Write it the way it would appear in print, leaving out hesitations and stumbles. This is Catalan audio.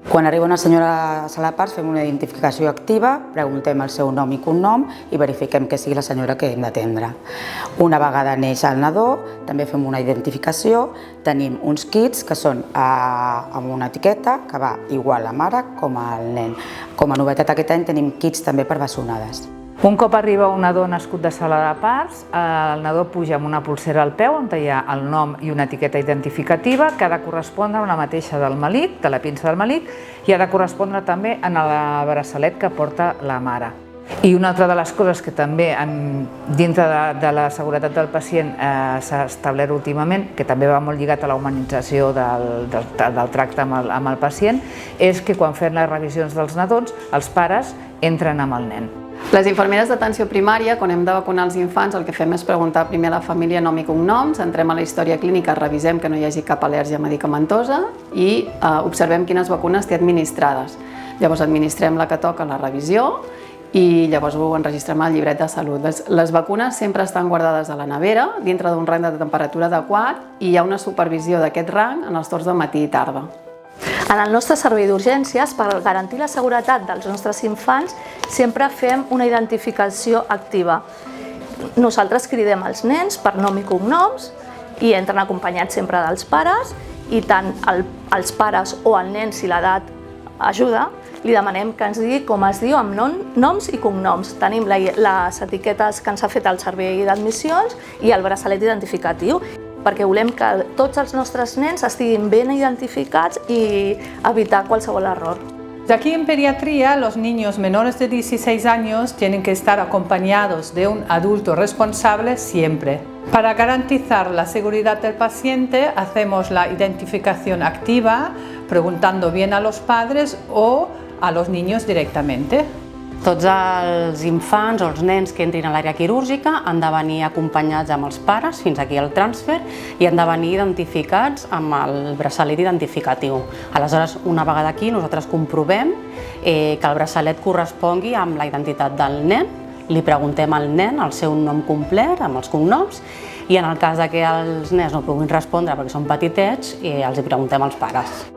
Quan arriba una senyora a la sala de parts fem una identificació activa, preguntem el seu nom i cognom i verifiquem que sigui la senyora que hem d'atendre. Una vegada neix el nadó, també fem una identificació, tenim uns kits que són amb una etiqueta que va igual a la mare com al nen. Com a novetat aquest any tenim kits també per bessonades. Un cop arriba un nadó nascut de sala de parts, el nadó puja amb una polsera al peu on hi ha el nom i una etiqueta identificativa que ha de correspondre amb la mateixa del melic, de la pinça del melic, i ha de correspondre també en el braçalet que porta la mare. I una altra de les coses que també dintre de la seguretat del pacient s'ha establert últimament, que també va molt lligat a la humanització del tracte amb el pacient, és que quan fem les revisions dels nadons, els pares entren amb el nen. Les infermeres d'atenció primària, quan hem de vacunar els infants, el que fem és preguntar primer a la família nom i cognoms, entrem a la història clínica, revisem que no hi hagi cap al·lèrgia medicamentosa i observem quines vacunes té administrades. Llavors administrem la que toca a la revisió i llavors ho enregistrem al llibret de salut. Les vacunes sempre estan guardades a la nevera, dintre d'un rang de temperatura adequat, i hi ha una supervisió d'aquest rang en els torns de matí i tarda. En el nostre servei d'urgències, per garantir la seguretat dels nostres infants, sempre fem una identificació activa. Nosaltres cridem els nens per nom i cognoms i entren acompanyats sempre dels pares, i tant els pares o el nen, si l'edat ajuda, li demanem que ens digui com es diu amb noms i cognoms. Tenim les etiquetes que ens ha fet el servei d'admissions i el braçalet identificatiu, perquè volem que tots els nostres nens estiguin ben identificats i evitar qualsevol error. Aquí en pediatría, los niños menores de 16 años tienen que estar acompañados de un adulto responsable siempre. Para garantizar la seguridad del paciente, hacemos la identificación activa, preguntando bien a los padres o a los niños directamente. Tots els infants o els nens que entrin a l'àrea quirúrgica han de venir acompanyats amb els pares fins aquí al transfer i han de venir identificats amb el braçalet identificatiu. Aleshores, una vegada aquí, nosaltres comprovem que el braçalet correspongui amb la identitat del nen, li preguntem al nen el seu nom complet amb els cognoms i en el cas que els nens no puguin respondre perquè són petitets, els hi preguntem als pares.